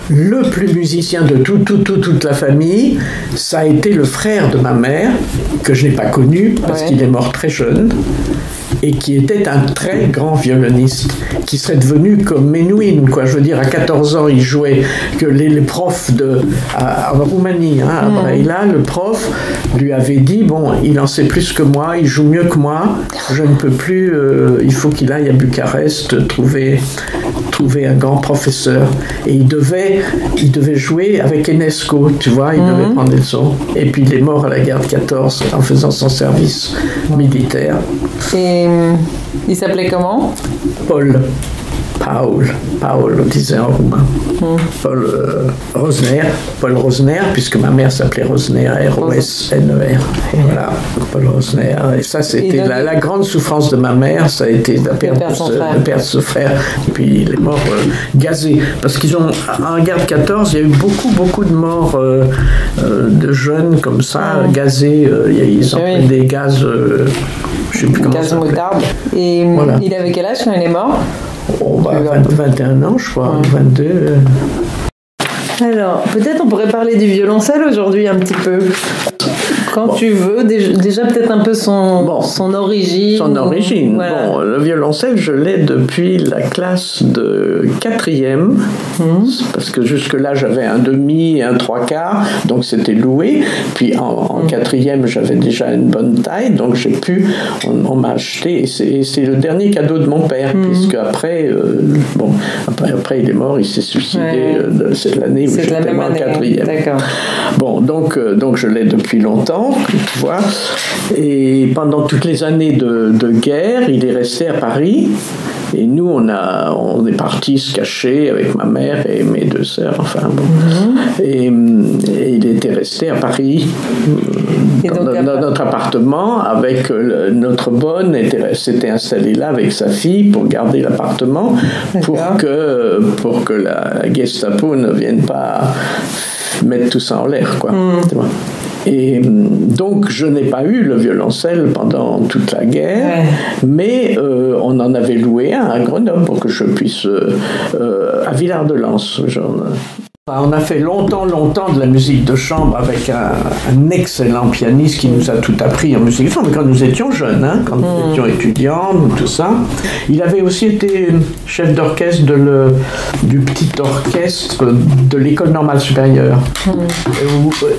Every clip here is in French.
le plus musicien de toute la famille, ça a été le frère de ma mère, que je n'ai pas connu parce qu'il est mort très jeune, et qui était un très grand violoniste, qui serait devenu comme Menuhin, quoi. Je veux dire, à 14 ans, il jouait, que les profs en Roumanie, hein, à Brăila, le prof lui avait dit, bon, il en sait plus que moi, il joue mieux que moi, je ne peux plus, il faut qu'il aille à Bucarest trouver un grand professeur. Et il devait jouer avec Enesco, tu vois, il devait prendre des leçons. Et puis il est mort à la guerre de 14 en faisant son service militaire. Et il s'appelait comment? Paul, on disait en roumain. Paul Rosner, puisque ma mère s'appelait Rosner, R-O-S-N-E-R. Voilà, Paul Rosner. Et ça, c'était la grande souffrance de ma mère, ça a été de perdre son frère. Et puis il est mort gazé. Parce qu'ils ont, en guerre de 14, il y a eu beaucoup de morts de jeunes comme ça, gazés. Ils ont pris des gaz, je ne sais plus comment ça s'appelait. Gaz moutarde. Et voilà. Il avait quel âge quand il est mort? 21 ans, je crois, 22. Alors, peut-être on pourrait parler du violoncelle aujourd'hui un petit peu. Quand tu veux, déjà peut-être un peu son origine. Son origine. Voilà. Bon, le violoncelle, je l'ai depuis la classe de 4e, parce que jusque-là, j'avais un demi et un 3/4, donc c'était loué. Puis en 4e, j'avais déjà une bonne taille, donc j'ai pu, on m'a acheté, et c'est le dernier cadeau de mon père, puisque après, après il est mort, il s'est suicidé l'année où j'étais en 4e. D'accord. Bon, donc je l'ai depuis longtemps, tu vois, et pendant toutes les années de guerre, il est resté à Paris, et nous, on est partis se cacher avec ma mère et mes 2 sœurs, enfin bon, et il était resté à Paris, dans notre appartement, avec notre bonne, s'était installée là avec sa fille pour garder l'appartement, pour que la Gestapo ne vienne pas mettre tout ça en l'air, quoi. Et donc, je n'ai pas eu le violoncelle pendant toute la guerre, mais on en avait loué un à Grenoble pour que je puisse... à Villard-de-Lans. On a fait longtemps de la musique de chambre avec un excellent pianiste qui nous a tout appris en musique de chambre quand nous étions jeunes, hein, quand nous étions étudiants, tout ça. Il avait aussi été chef d'orchestre du petit orchestre de l'École normale supérieure.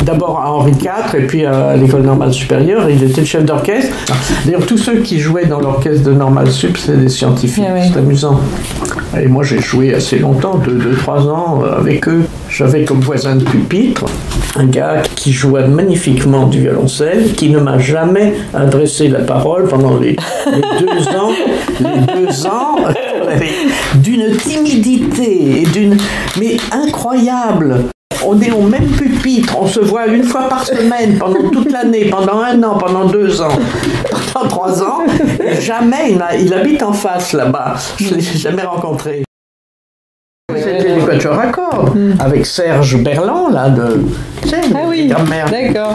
D'abord à Henri IV et puis à l'École normale supérieure, il était le chef d'orchestre. D'ailleurs, tous ceux qui jouaient dans l'orchestre de Normale Sup, c'est des scientifiques, c'est amusant. Et moi, j'ai joué assez longtemps, 2-3 ans avec eux. J'avais comme voisin de pupitre un gars qui jouait magnifiquement du violoncelle, qui ne m'a jamais adressé la parole pendant les 2 ans, d'une timidité mais incroyable. On est au même pupitre, on se voit une fois par semaine pendant toute l'année, pendant 1 an, pendant 2 ans, pendant 3 ans. Jamais, il habite en face là-bas, je ne l'ai jamais rencontré. C'était du quatuor à cordes, avec Serge Berland, là, d'accord.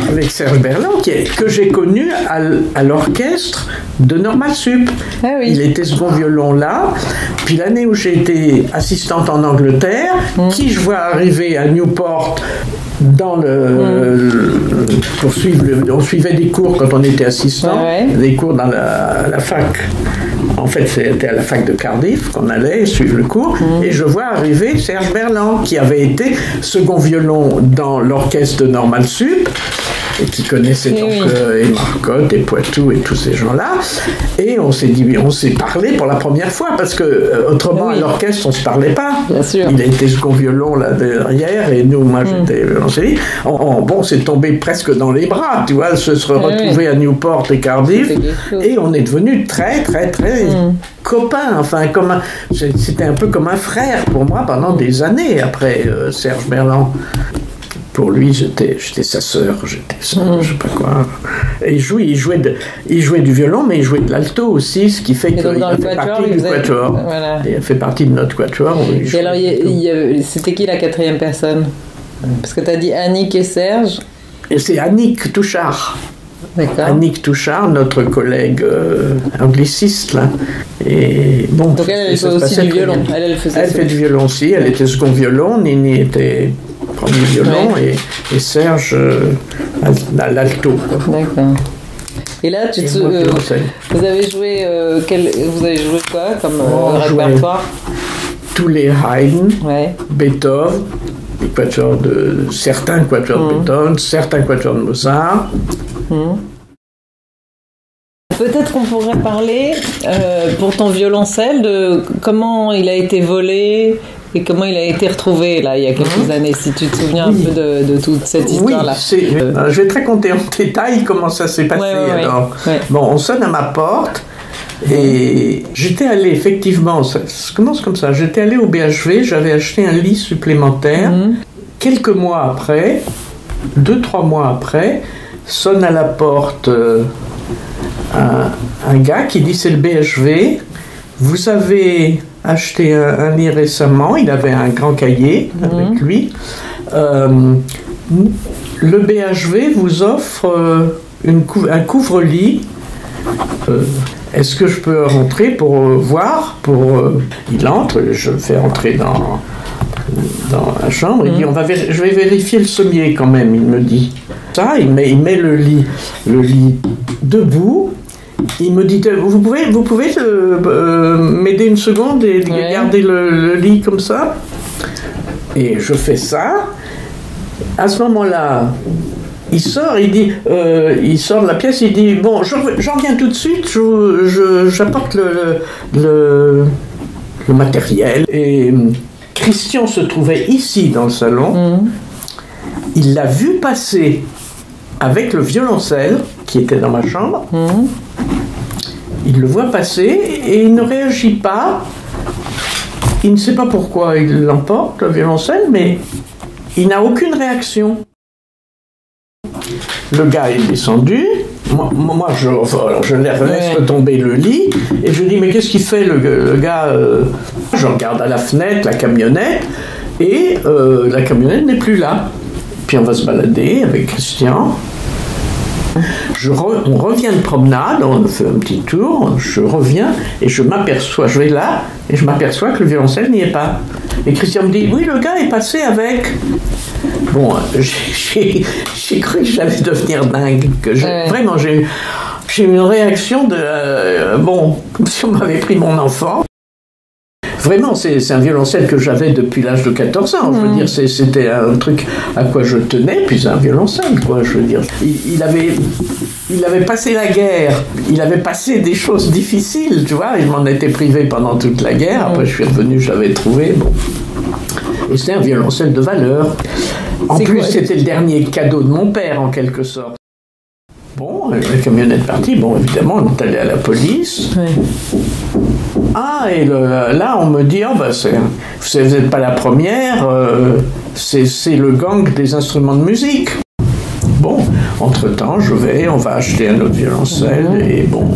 Avec Serge Berland, que j'ai connu à l'orchestre de Normale Sup. Il était second violon là. Puis l'année où j'ai été assistante en Angleterre, qui je vois arriver à Newport on suivait des cours quand on était assistant, des cours dans la fac. En fait, c'était à la fac de Cardiff qu'on allait suivre le cours, et je vois arriver Serge Berland, qui avait été second violon dans l'orchestre de Normale Sup, et qui connaissait donc et Marcotte et Poitou et tous ces gens-là, et on s'est parlé pour la première fois, parce que autrement à l'orchestre on se parlait pas. Bien sûr. Il a été second violon là derrière, et moi j'étais violoncelliste. On s'est tombé presque dans les bras, tu vois, se retrouver à Newport et Cardiff, et on est devenus très copains, enfin c'était un peu comme un frère pour moi pendant des années après Serge Berland. Pour lui, j'étais sa sœur, je sais pas quoi. Et il jouait du violon, mais il jouait de l'alto aussi, ce qui fait qu'il a fait partie du quatuor. Voilà. Il a fait partie de notre quatuor. Et alors, c'était qui la 4e personne? Parce que tu as dit Annick et Serge. Et c'est Annick Touchard. Annick Touchard, notre collègue angliciste là. Et bon, donc elle fait aussi du violon. Elle fait du violon aussi. Elle était second violon, Nini était premier violon et Serge à l'alto. D'accord. Et là, vous avez joué quoi comme répertoire? Tous les Haydn, Beethoven, certains quatuors de Beethoven, certains quatuors de Mozart. Peut-être qu'on pourrait parler, pour ton violoncelle, de comment il a été volé et comment il a été retrouvé, là, il y a quelques années, si tu te souviens un peu de toute cette histoire-là. Je vais te raconter en détail comment ça s'est passé. Bon, on sonne à ma porte, et j'étais allé, effectivement, ça commence comme ça, j'étais allé au BHV, j'avais acheté un lit supplémentaire. Quelques mois après, 2-3 mois après, sonne à la porte un gars qui dit: c'est le BHV, vous avez acheté un lit récemment. Il avait un grand cahier avec lui. Le BHV vous offre un couvre-lit. Est-ce que je peux rentrer pour voir? Il entre, je le fais entrer dans la chambre. Il dit: je vais vérifier le sommier quand même, il me dit. Ça, il met le lit debout. Il me dit: vous pouvez m'aider une seconde et garder le lit comme ça? Et je fais ça. À ce moment-là, il sort, il sort de la pièce, il dit: bon, j'en viens tout de suite, j'apporte le matériel. Et Christian se trouvait ici dans le salon. Il l'a vu passer avec le violoncelle qui était dans ma chambre. Il le voit passer et il ne réagit pas. Il ne sait pas pourquoi il l'emporte, le violoncelle, mais il n'a aucune réaction. Le gars est descendu. Moi, je laisse tomber le lit et je dis: mais qu'est-ce qu'il fait le gars? Je regarde à la fenêtre la camionnette et la camionnette n'est plus là. Puis on va se balader avec Christian. On revient de promenade, on fait un petit tour, je reviens et je vais là et je m'aperçois que le violoncelle n'y est pas. Et Christian me dit: oui, le gars est passé avec. Bon, j'ai cru que j'allais devenir dingue. Vraiment, j'ai eu une réaction comme si on m'avait pris mon enfant. Vraiment, c'est un violoncelle que j'avais depuis l'âge de 14 ans. Je veux dire, c'était un truc à quoi je tenais, puis c'est un violoncelle, quoi. Je veux dire, il avait passé la guerre, il avait passé des choses difficiles, tu vois. Il m'en était privé pendant toute la guerre. Après, je suis revenu, je l'avais trouvé. Bon. Et c'était un violoncelle de valeur. En plus, c'était le dernier cadeau de mon père, en quelque sorte. Bon, la camionnette partie, bon, évidemment, on est allé à la police. Ah, et là, on me dit: vous n'êtes pas la première, c'est le gang des instruments de musique. Bon, entre-temps, on va acheter un autre violoncelle, et bon,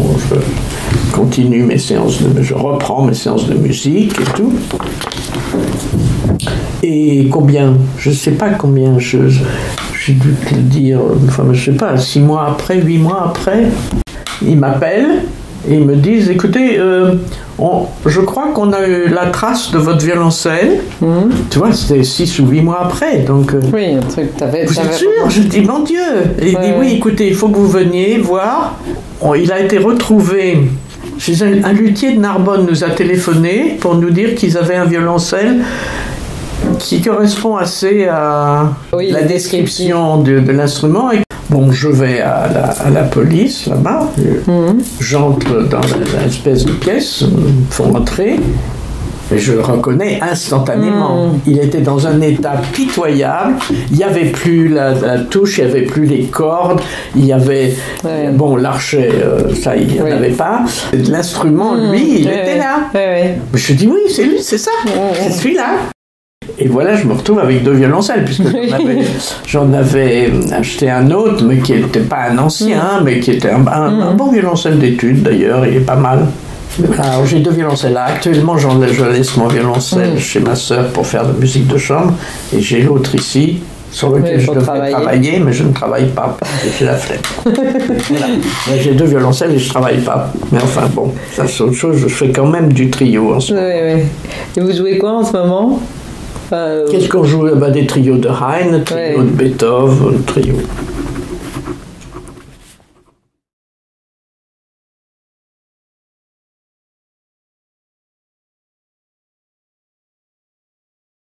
je reprends mes séances de musique et tout. Et combien? Je ne sais pas combien, j'ai dû te le dire, enfin, je sais pas, 6 mois après, 8 mois après, ils m'appellent et ils me disent: écoutez, je crois qu'on a eu la trace de votre violoncelle. Tu vois, c'était 6 ou 8 mois après, donc... oui, un truc, vous êtes sûr? Je dis: mon Dieu! Et il dit: oui, écoutez, il faut que vous veniez voir. Il a été retrouvé... Un luthier de Narbonne nous a téléphoné pour nous dire qu'ils avaient un violoncelle qui correspond assez à la description de l'instrument. Bon, je vais à la police, là-bas. J'entre dans l'espèce de pièce, il faut rentrer. Et je le reconnais instantanément. Il était dans un état pitoyable. Il n'y avait plus la touche, il n'y avait plus les cordes. Il y avait... Bon, l'archet, ça, il n'y en avait pas. L'instrument, lui, il était là. Je dis: oui, c'est lui, c'est ça. C'est celui-là. Et voilà, je me retrouve avec 2 violoncelles, puisque j'en avais acheté un autre, mais qui n'était pas un ancien, mais qui était un bon violoncelle d'études, d'ailleurs, il est pas mal. Alors, j'ai 2 violoncelles là. Actuellement, je laisse mon violoncelle chez ma sœur pour faire de la musique de chambre, et j'ai l'autre ici, sur lequel je devrais travailler, mais je ne travaille pas parce que j'ai la flemme. Voilà. J'ai 2 violoncelles et je ne travaille pas. Mais enfin bon, ça c'est autre chose, je fais quand même du trio en ce moment. Oui. Et vous jouez quoi en ce moment? Qu'est-ce qu'on joue? Des trios de Haydn, trios de Beethoven, trios.